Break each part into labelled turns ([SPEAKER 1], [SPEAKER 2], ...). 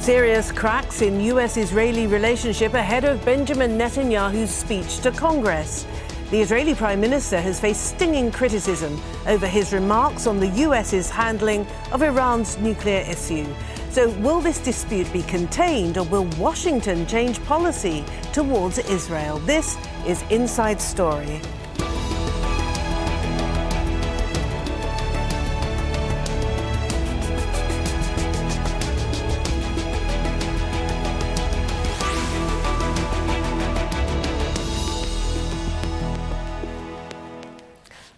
[SPEAKER 1] Serious cracks in US-Israeli relationship ahead of Benjamin Netanyahu's speech to Congress. The Israeli Prime Minister has faced stinging criticism over his remarks on the US's handling of Iran's nuclear issue. So will this dispute be contained, or will Washington change policy towards Israel? This is Inside Story.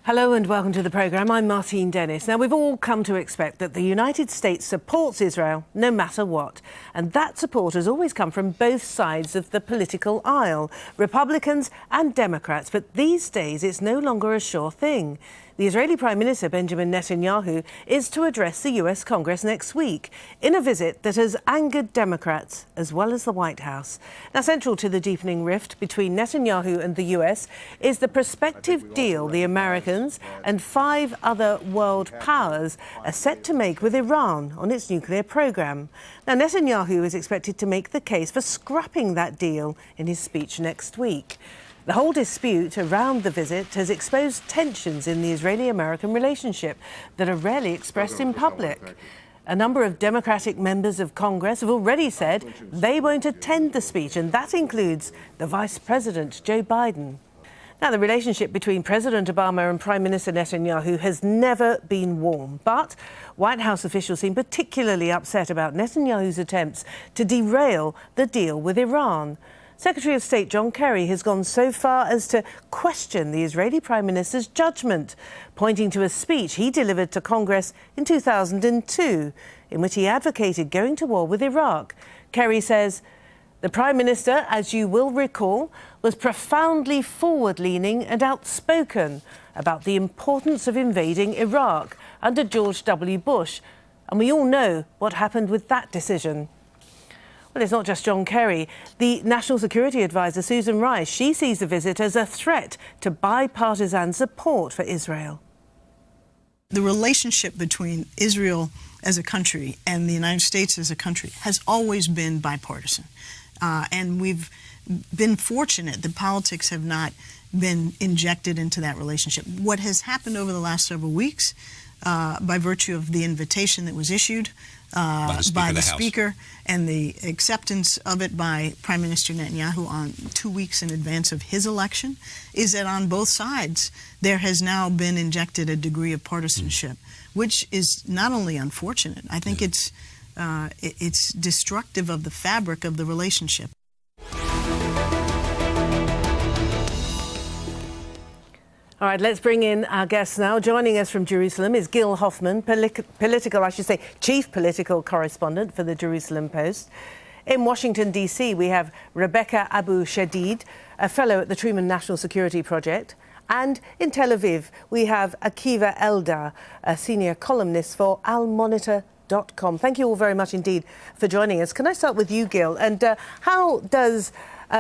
[SPEAKER 1] Hello and welcome to the programme. I'm Martine Dennis. Now, we've all come to expect that the United States supports Israel no matter what. And that support has always come from both sides of the political aisle, Republicans and Democrats. But these days, it's no longer a sure thing. The Israeli Prime Minister, Benjamin Netanyahu, is to address the US Congress next week in a visit that has angered Democrats as well as the White House. Now, central to the deepening rift between Netanyahu and the US is the prospective deal the Americans and 5 other world powers are set to make with Iran on its nuclear program. Now, Netanyahu is expected to make the case for scrapping that deal in his speech next week. The whole dispute around the visit has exposed tensions in the Israeli-American relationship that are rarely expressed in public. A number of Democratic members of Congress have already said they won't attend the speech, and that includes the Vice President, Joe Biden. Now, the relationship between President Obama and Prime Minister Netanyahu has never been warm, but White House officials seem particularly upset about Netanyahu's attempts to derail the deal with Iran. Secretary of State John Kerry has gone so far as to question the Israeli Prime Minister's judgment, pointing to a speech he delivered to Congress in 2002, in which he advocated going to war with Iraq. Kerry says, "The Prime Minister, as you will recall, was profoundly forward-leaning and outspoken about the importance of invading Iraq under George W. Bush, and we all know what happened with that decision." Well, it's not just John Kerry. The National Security Advisor, Susan Rice, she sees the visit as a threat to bipartisan support for Israel.
[SPEAKER 2] The relationship between Israel as a country and the United States as a country has always been bipartisan. And we've been fortunate that politics have not been injected into that relationship. What has happened over the last several weeks, by virtue of the invitation that was issued by the Speaker and the acceptance of it by Prime Minister Netanyahu on 2 weeks in advance of his election, is that on both sides there has now been injected a degree of partisanship, which is not only unfortunate, I think it's destructive of the fabric of the relationship.
[SPEAKER 1] All right, let's bring in our guests now. Joining us from Jerusalem is Gil Hoffman, chief political correspondent for the Jerusalem Post. In Washington, D.C., we have Rebecca Abu-Shadid, a fellow at the Truman National Security Project. And in Tel Aviv, we have Akiva Eldar, a senior columnist for almonitor.com. Thank you all very much indeed for joining us. Can I start with you, Gil? And how does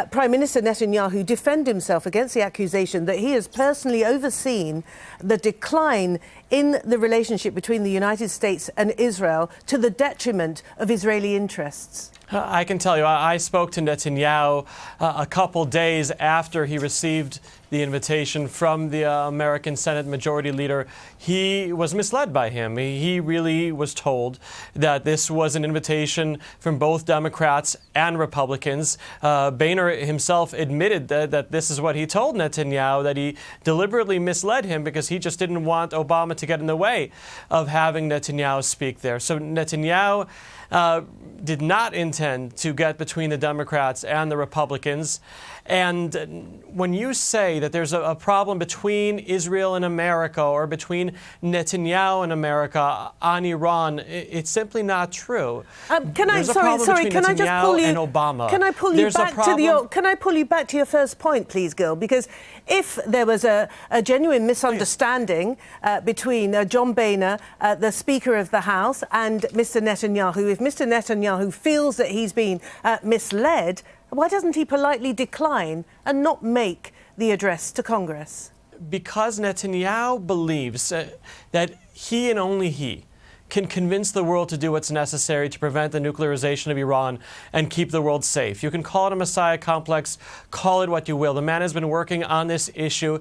[SPEAKER 1] Prime Minister Netanyahu defend himself against the accusation that he has personally overseen the decline in the relationship between the United States and Israel to the detriment of Israeli interests?
[SPEAKER 3] I can tell you, I spoke to Netanyahu a couple days after he received the invitation from the American Senate Majority Leader. He was misled by him. He really was told that this was an invitation from both Democrats and Republicans. Boehner himself admitted that this is what he told Netanyahu, that he deliberately misled him because he just didn't want Obama to get in the way of having Netanyahu speak there. So Netanyahu did not intend to get between the Democrats and the Republicans. And when you say that there's a problem between Israel and America or between Netanyahu and America on Iran, it's simply not true.
[SPEAKER 1] Can I just pull you?
[SPEAKER 3] And Obama.
[SPEAKER 1] Can I pull you back to Can I pull you back to your first point, please, Gil? Because if there was a genuine misunderstanding between John Boehner, the Speaker of the House, and Mr. Netanyahu, if Mr. Netanyahu feels that he's been misled, why doesn't he politely decline and not make the address to Congress?
[SPEAKER 3] Because Netanyahu believes that he and only he can convince the world to do what's necessary to prevent the nuclearization of Iran and keep the world safe. You can call it a Messiah complex, call it what you will. The man has been working on this issue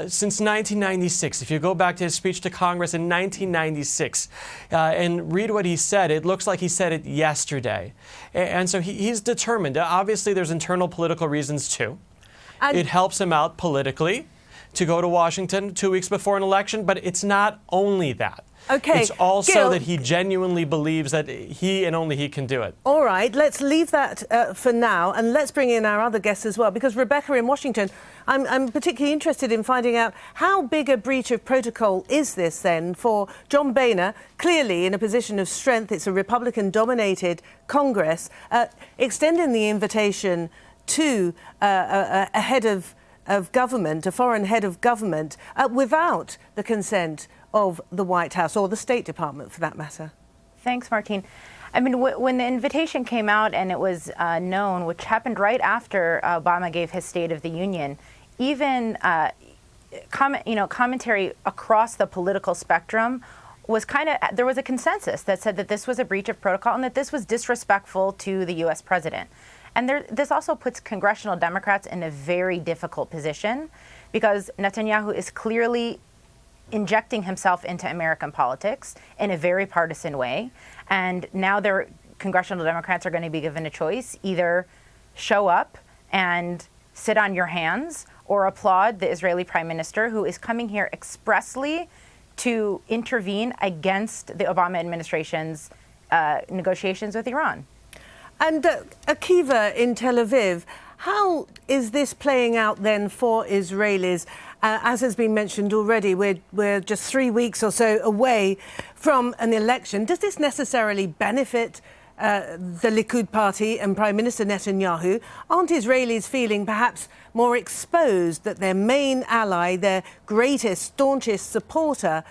[SPEAKER 3] since 1996. If you go back to his speech to Congress in 1996 and read what he said, it looks like he said it yesterday. And so he's determined. Obviously, there's internal political reasons, too. And it helps him out politically to go to Washington 2 weeks before an election, but it's not only that.
[SPEAKER 1] Okay,
[SPEAKER 3] it's also
[SPEAKER 1] Gil,
[SPEAKER 3] that he genuinely believes that he and only he can do it.
[SPEAKER 1] All right, let's leave that for now, and let's bring in our other guests as well, because Rebecca in Washington, I'm particularly interested in finding out how big a breach of protocol is this then for John Boehner, clearly in a position of strength. It's a Republican-dominated Congress, extending the invitation to a head of government, a foreign head of government, without the consent of the White House, or the State Department for that matter.
[SPEAKER 4] Thanks, Martine. I mean, when the invitation came out and it was known, which happened right after Obama gave his State of the Union, even commentary across the political spectrum was there was a consensus that said that this was a breach of protocol and that this was disrespectful to the U.S. president. And this also puts congressional Democrats in a very difficult position, because Netanyahu is clearly injecting himself into American politics in a very partisan way. And now their congressional Democrats are going to be given a choice: either show up and sit on your hands or applaud the Israeli prime minister, who is coming here expressly to intervene against the Obama administration's negotiations with Iran.
[SPEAKER 1] And Akiva in Tel Aviv, how is this playing out then for Israelis? As has been mentioned already, we're just 3 weeks or so away from an election. Does this necessarily benefit the Likud party and Prime Minister Netanyahu? Aren't Israelis feeling perhaps more exposed that their main ally, their greatest, staunchest supporter,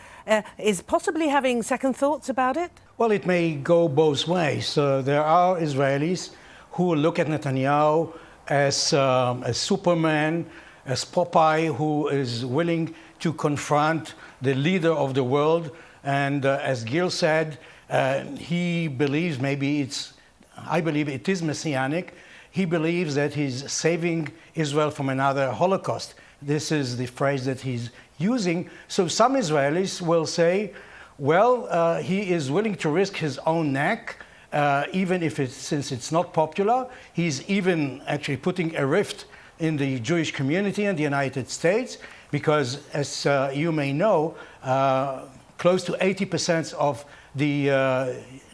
[SPEAKER 1] is possibly having second thoughts about it?
[SPEAKER 5] Well, it may go both ways. There are Israelis who look at Netanyahu as a Superman, as Popeye, who is willing to confront the leader of the world. And as Gil said, he believes, I believe it is messianic. He believes that he's saving Israel from another Holocaust. This is the phrase that he's using. So some Israelis will say, well, he is willing to risk his own neck, even if since it's not popular. He's even actually putting a rift in the Jewish community in the United States, because as you may know, close to 80% of the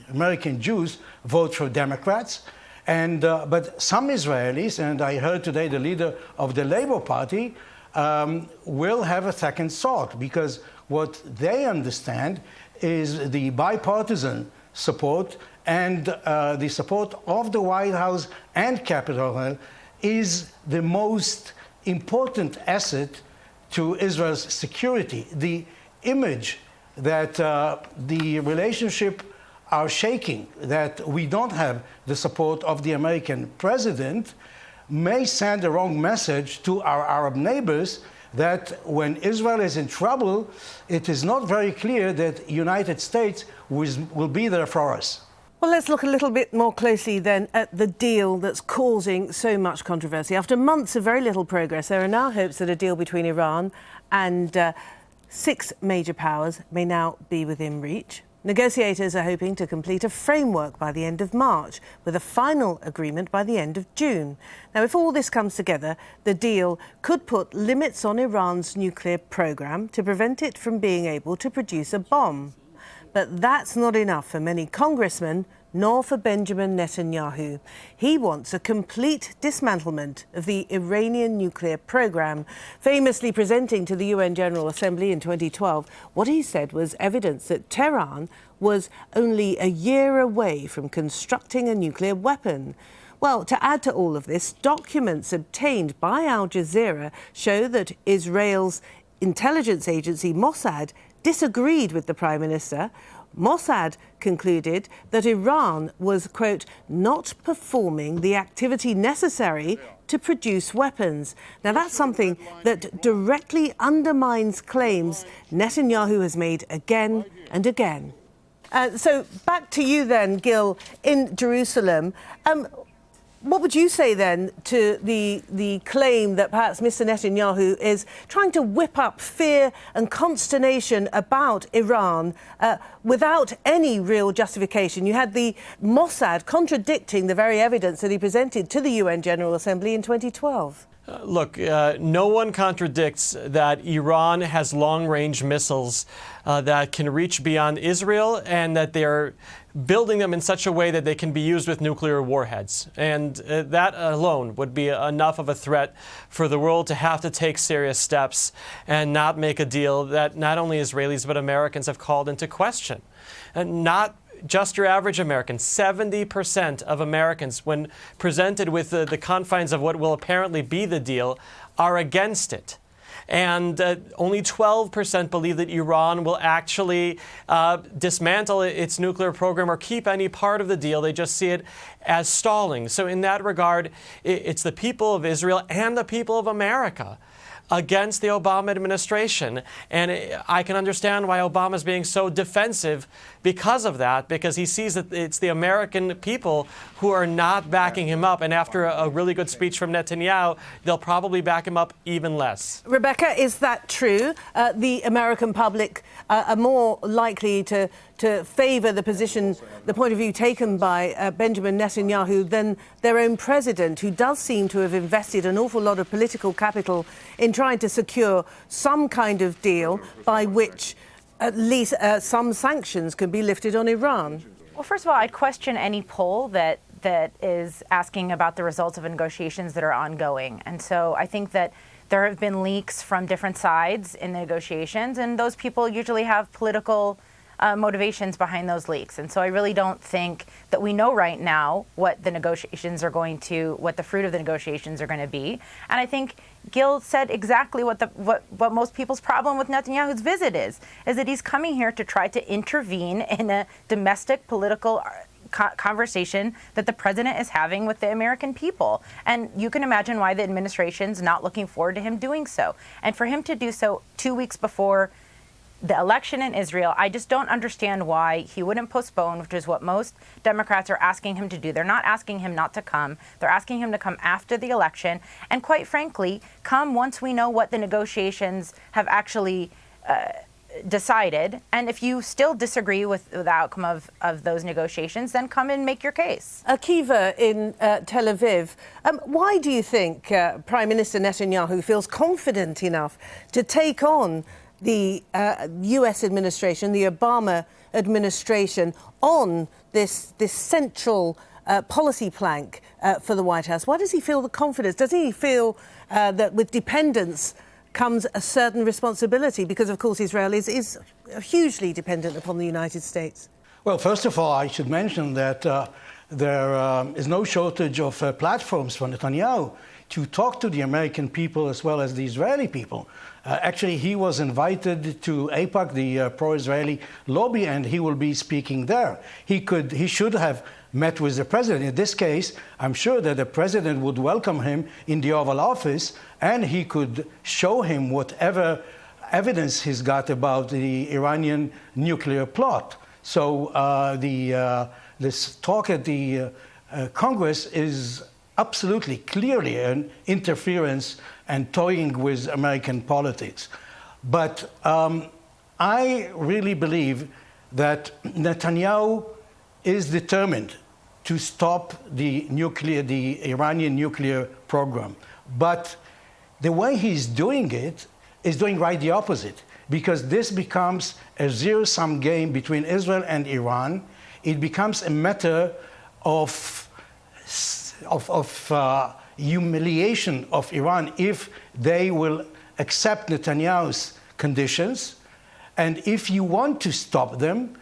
[SPEAKER 5] American Jews vote for Democrats. And but some Israelis, and I heard today the leader of the Labour Party, will have a second thought, because what they understand is the bipartisan support and the support of the White House and Capitol Hill is the most important asset to Israel's security. The image that the relationship are shaking, that we don't have the support of the American president, may send a wrong message to our Arab neighbors that when Israel is in trouble, it is not very clear that the United States will be there for us.
[SPEAKER 1] Well, let's look a little bit more closely then at the deal that's causing so much controversy. After months of very little progress, there are now hopes that a deal between Iran and 6 major powers may now be within reach. Negotiators are hoping to complete a framework by the end of March, with a final agreement by the end of June. Now, if all this comes together, the deal could put limits on Iran's nuclear program to prevent it from being able to produce a bomb. But that's not enough for many congressmen, nor for Benjamin Netanyahu. He wants a complete dismantlement of the Iranian nuclear program, famously presenting to the UN General Assembly in 2012 what he said was evidence that Tehran was only a year away from constructing a nuclear weapon. Well, to add to all of this, documents obtained by Al Jazeera show that Israel's intelligence agency Mossad disagreed with the Prime Minister. Mossad concluded that Iran was, quote, not performing the activity necessary to produce weapons. Now, that's something that directly undermines claims Netanyahu has made again and again. So back to you then, Gil, in Jerusalem. What would you say then to the claim that perhaps Mr. Netanyahu is trying to whip up fear and consternation about Iran without any real justification? You had the Mossad contradicting the very evidence that he presented to the UN General Assembly in 2012.
[SPEAKER 3] Look, no one contradicts that Iran has long-range missiles that can reach beyond Israel and that they're building them in such a way that they can be used with nuclear warheads. And that alone would be enough of a threat for the world to have to take serious steps and not make a deal that not only Israelis but Americans have called into question. And not just your average American. 70% of Americans, when presented with the confines of what will apparently be the deal, are against it. And only 12% believe that Iran will actually dismantle its nuclear program or keep any part of the deal. They just see it as stalling. So in that regard, it's the people of Israel and the people of America against the Obama administration. And I can understand why Obama is being so defensive because of that, because he sees that it's the American people who are not backing him up. And after a really good speech from Netanyahu, they'll probably back him up even less.
[SPEAKER 1] Rebecca, is that true? The American public are more likely to favour the position, the point of view taken by Benjamin Netanyahu than their own president, who does seem to have invested an awful lot of political capital in trying to secure some kind of deal by which at least some sanctions can be lifted on Iran?
[SPEAKER 4] Well, first of all, I'd question any poll that is asking about the results of negotiations that are ongoing. And so I think that there have been leaks from different sides in the negotiations, and those people usually have political motivations behind those leaks. And so I really don't think that we know right now what the negotiations are going to, what the fruit of the negotiations are going to be. And I think Gil said exactly what most people's problem with Netanyahu's visit is that he's coming here to try to intervene in a domestic political conversation that the president is having with the American people. And you can imagine why the administration's not looking forward to him doing so. And for him to do so 2 weeks before the election in Israel, I just don't understand why he wouldn't postpone, which is what most Democrats are asking him to do. They're not asking him not to come. They're asking him to come after the election. And quite frankly, come once we know what the negotiations have actually decided. And if you still disagree with the outcome of those negotiations, then come and make your case.
[SPEAKER 1] Akiva in Tel Aviv, why do you think Prime Minister Netanyahu feels confident enough to take on the US administration, the Obama administration, on this central policy plank for the White House? Why does he feel the confidence? Does he feel that with dependence comes a certain responsibility? Because, of course, Israel is hugely dependent upon the United States.
[SPEAKER 5] Well, first of all, I should mention that there is no shortage of platforms for Netanyahu to talk to the American people as well as the Israeli people. Actually, he was invited to AIPAC, the pro-Israeli lobby, and he will be speaking there. He should have met with the president. In this case, I'm sure that the president would welcome him in the Oval Office, and he could show him whatever evidence he's got about the Iranian nuclear plot. So this talk at the Congress is absolutely, clearly an interference and toying with American politics. But I really believe that Netanyahu is determined to stop the Iranian nuclear program. But the way he's doing it is doing right the opposite, because this becomes a zero-sum game between Israel and Iran. It becomes a matter of humiliation of Iran if they will accept Netanyahu's conditions. And if you want to stop them,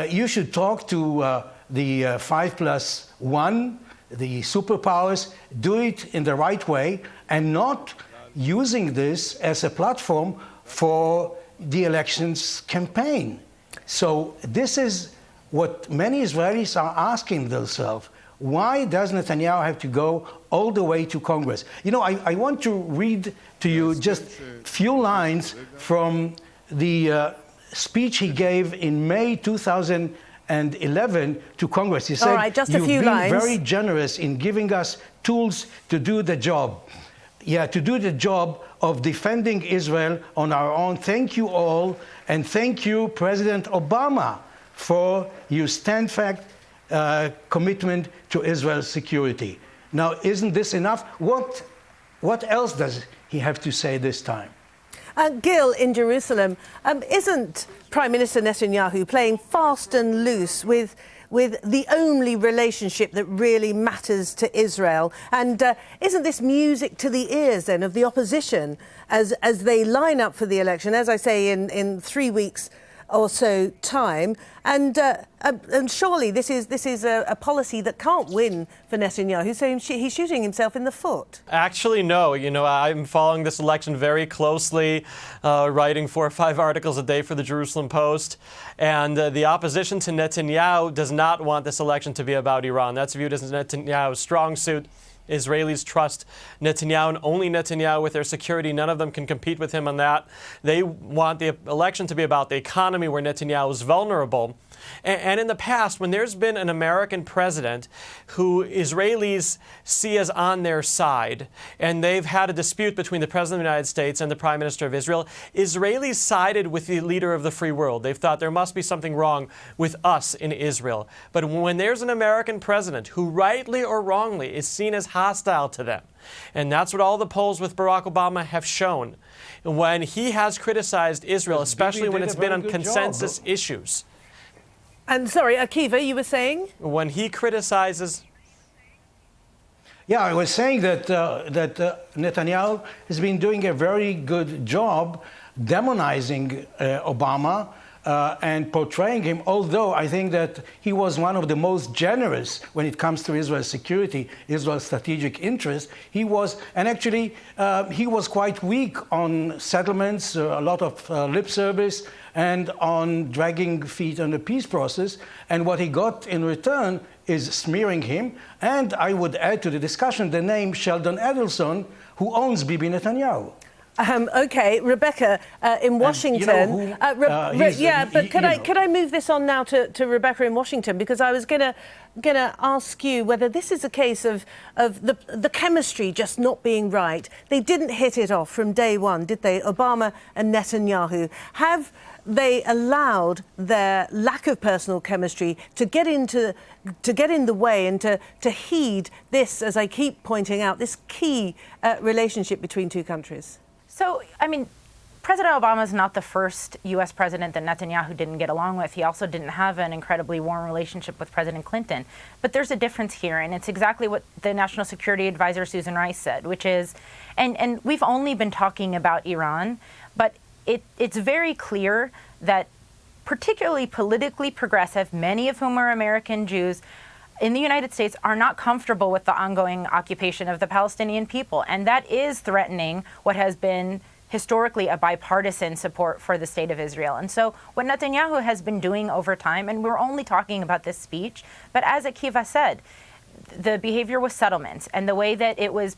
[SPEAKER 5] you should talk to the 5+1, the superpowers, do it in the right way and not using this as a platform for the elections campaign. So this is what many Israelis are asking themselves. Why does Netanyahu have to go all the way to Congress? You know, I want to read to you just a few lines from the speech he gave in May 2011 to Congress. He said,
[SPEAKER 1] all right, just a
[SPEAKER 5] "You've
[SPEAKER 1] few
[SPEAKER 5] been
[SPEAKER 1] lines.
[SPEAKER 5] very generous in giving us tools to do the job." Yeah, to do the job of defending Israel on our own. Thank you all, and thank you, President Obama, for your steadfast commitment to Israel's security. Now, isn't this enough? What else does he have to say this time?
[SPEAKER 1] Gil, in Jerusalem, isn't Prime Minister Netanyahu playing fast and loose with the only relationship that really matters to Israel? And isn't this music to the ears, then, of the opposition as they line up for the election, as I say, in 3 weeks or so time? And surely this is a policy that can't win for Netanyahu, so he's shooting himself in the foot.
[SPEAKER 3] Actually, no. You know, I'm following this election very closely, writing 4 or 5 articles a day for the Jerusalem Post. And the opposition to Netanyahu does not want this election to be about Iran. That's viewed as Netanyahu's strong suit. Israelis trust Netanyahu and only Netanyahu with their security. None of them can compete with him on that. They want the election to be about the economy, where Netanyahu is vulnerable. And in the past, when there's been an American president who Israelis see as on their side, and they've had a dispute between the President of the United States and the Prime Minister of Israel, Israelis sided with the leader of the free world. They've thought there must be something wrong with us in Israel. But when there's an American president who, rightly or wrongly, is seen as hostile to them, and that's what all the polls with Barack Obama have shown, when he has criticized Israel, especially when it's been on consensus issues.
[SPEAKER 1] And sorry, Akiva, you were saying?
[SPEAKER 3] When he criticizes...
[SPEAKER 5] Yeah, I was saying that Netanyahu has been doing a very good job demonizing Obama and portraying him, although I think that he was one of the most generous when it comes to Israel's security, Israel's strategic interest. He was quite weak on settlements, a lot of lip service, and on dragging feet on the peace process. And what he got in return is smearing him. And I would add to the discussion the name Sheldon Adelson, who owns Bibi Netanyahu.
[SPEAKER 1] Okay, Rebecca, in Washington. Could I move this on now to Rebecca in Washington, because I was gonna ask you whether this is a case of the chemistry just not being right. They didn't hit it off from day one, did they? Obama and Netanyahu. Have they allowed their lack of personal chemistry to get in the way and to heed this, as I keep pointing out, this key relationship between two countries?
[SPEAKER 4] So, I mean, President Obama is not the first U.S. president that Netanyahu didn't get along with. He also didn't have an incredibly warm relationship with President Clinton. But there's a difference here, and it's exactly what the National Security Advisor Susan Rice said, which is, and we've only been talking about Iran, but it's very clear that particularly politically progressive, many of whom are American Jews, in the United States are not comfortable with the ongoing occupation of the Palestinian people. And that is threatening what has been historically a bipartisan support for the state of Israel. And so what Netanyahu has been doing over time, and we're only talking about this speech, but as Akiva said, the behavior with settlements and the way that it was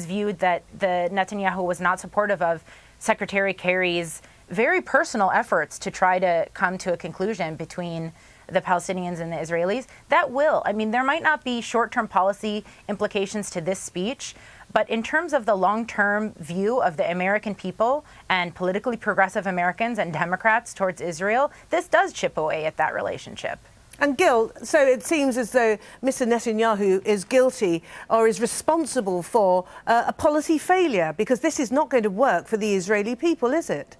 [SPEAKER 4] viewed that the Netanyahu was not supportive of Secretary Kerry's very personal efforts to try to come to a conclusion between the Palestinians and the Israelis, there might not be short-term policy implications to this speech, but in terms of the long-term view of the American people and politically progressive Americans and Democrats towards Israel, this does chip away at that relationship.
[SPEAKER 1] And Gil, so it seems as though Mr. Netanyahu is guilty or is responsible for a policy failure, because this is not going to work for the Israeli people, is it?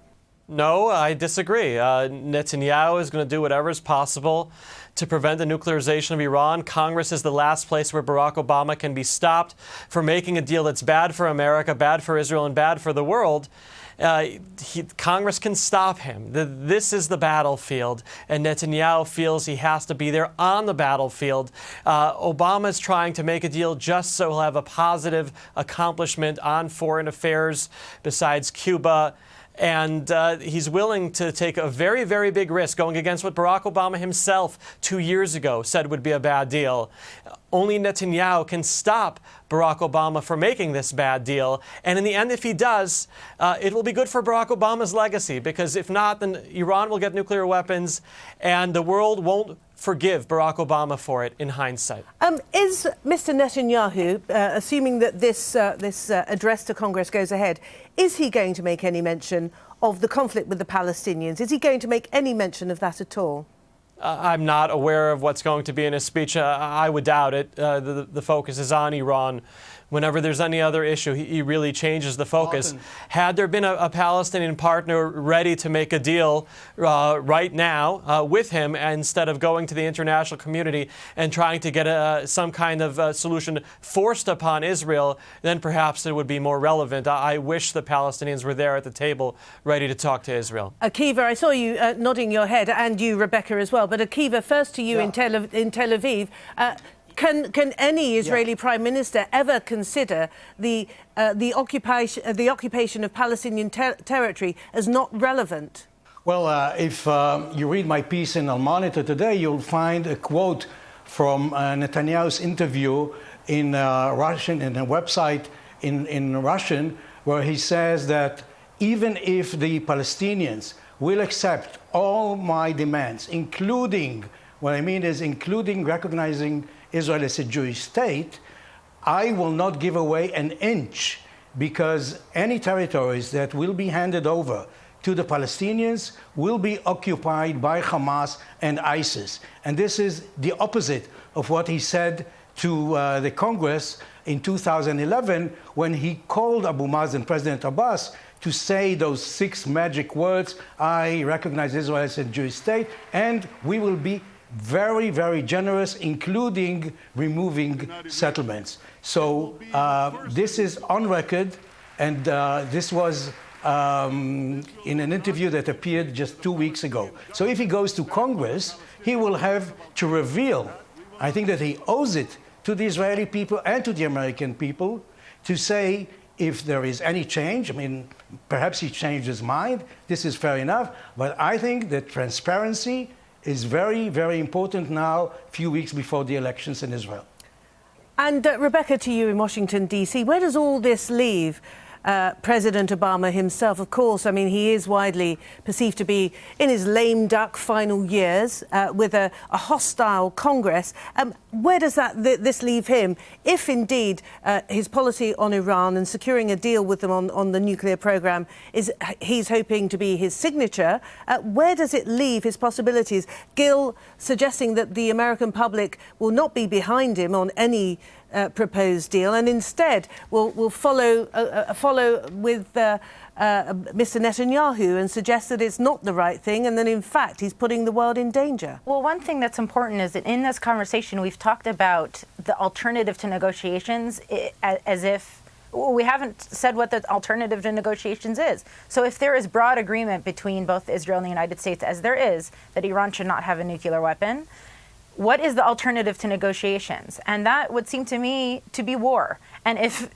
[SPEAKER 3] No, I disagree. Netanyahu is going to do whatever is possible to prevent the nuclearization of Iran. Congress is the last place where Barack Obama can be stopped for making a deal that's bad for America, bad for Israel, and bad for the world. Congress can stop him. This is the battlefield, and Netanyahu feels he has to be there on the battlefield. Obama is trying to make a deal just so he'll have a positive accomplishment on foreign affairs besides Cuba And he's willing to take a very, very big risk, going against what Barack Obama himself 2 years ago said would be a bad deal. Only Netanyahu can stop Barack Obama from making this bad deal. And in the end, if he does, it will be good for Barack Obama's legacy, because if not, then Iran will get nuclear weapons and the world won't forgive Barack Obama for it in hindsight.
[SPEAKER 1] Is Mr. Netanyahu, assuming that this address to Congress goes ahead, is he going to make any mention of the conflict with the Palestinians? Is he going to make any mention of that at all?
[SPEAKER 3] I'm not aware of what's going to be in his speech. I would doubt it. The focus is on Iran. Whenever there's any other issue, he really changes the focus. Had there been a Palestinian partner ready to make a deal right now with him, instead of going to the international community and trying to get some kind of solution forced upon Israel, then perhaps it would be more relevant. I wish the Palestinians were there at the table ready to talk to Israel.
[SPEAKER 1] Akiva, I saw you nodding your head, and you, Rebecca, as well. But Akiva, first to you in Tel Aviv. Can any Israeli Prime Minister ever consider the occupation of Palestinian territory as not relevant?
[SPEAKER 5] Well, if you read my piece in Al Monitor today, you'll find a quote from Netanyahu's interview in Russian, in a website in Russian, where he says that even if the Palestinians will accept all my demands, including, what I mean is including recognizing Israel as a Jewish state, I will not give away an inch, because any territories that will be handed over to the Palestinians will be occupied by Hamas and ISIS. And this is the opposite of what he said to the Congress in 2011, when he called Abu Mazen, President Abbas, to say those 6 magic words: I recognize Israel as a Jewish state, and we will be very, very generous, including removing settlements. So this is on record, and this was in an interview that appeared just 2 weeks ago. So if he goes to Congress, he will have to reveal, I think that he owes it to the Israeli people and to the American people, to say if there is any change. I mean, perhaps he changed his mind. This is fair enough. But I think that transparency is very, very important now, a few weeks before the elections in Israel.
[SPEAKER 1] And Rebecca, to you in Washington, D.C., where does all this leave President Obama himself? Of course, I mean, he is widely perceived to be in his lame duck final years with a hostile Congress. Where does this leave him, if indeed his policy on Iran and securing a deal with them on the nuclear program he's hoping to be his signature? Where does it leave his possibilities? Gil suggesting that the American public will not be behind him on any proposed deal, and instead will follow with Mr. Netanyahu and suggest that it's not the right thing, and that in fact he's putting the world in danger.
[SPEAKER 4] Well, one thing that's important is that in this conversation we've talked about the alternative to negotiations as if we haven't said what the alternative to negotiations is. So if there is broad agreement between both Israel and the United States, as there is, that Iran should not have a nuclear weapon, what is the alternative to negotiations? And that would seem to me to be war. And if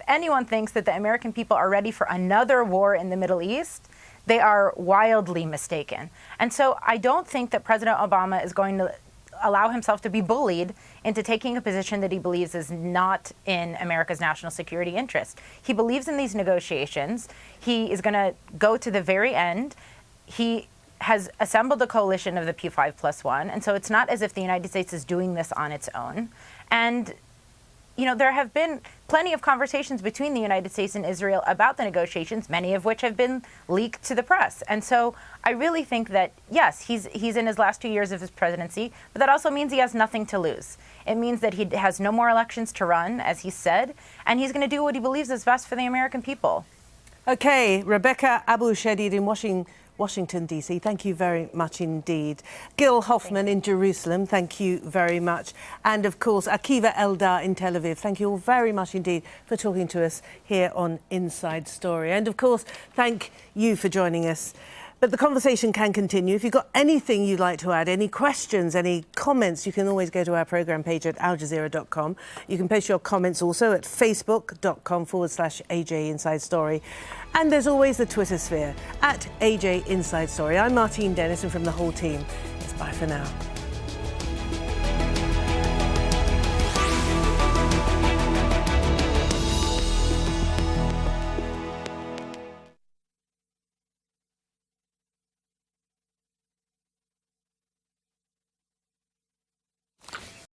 [SPEAKER 4] anyone thinks that the American people are ready for another war in the Middle East, they are wildly mistaken. And so I don't think that President Obama is going to allow himself to be bullied into taking a position that he believes is not in America's national security interest. He believes in these negotiations. He is going to go to the very end. He has assembled a coalition of the P5+1, and so it's not as if the United States is doing this on its own. And, you know, there have been plenty of conversations between the United States and Israel about the negotiations, many of which have been leaked to the press. And so I really think that, yes, he's in his last 2 years of his presidency, but that also means he has nothing to lose. It means that he has no more elections to run, as he said, and he's going to do what he believes is best for the American people.
[SPEAKER 1] Okay, Rebecca Abu-Shadid in Washington, D.C., thank you very much indeed. Gil Hoffman in Jerusalem, thank you very much. And, of course, Akiva Eldar in Tel Aviv, thank you all very much indeed for talking to us here on Inside Story. And, of course, thank you for joining us But the conversation can continue. If you've got anything you'd like to add, any questions, any comments, you can always go to our programme page at aljazeera.com. You can post your comments also at facebook.com/AJ Inside Story. And there's always the Twitter sphere at AJ Inside Story. I'm Martine Dennis, and from the whole team, it's bye for now.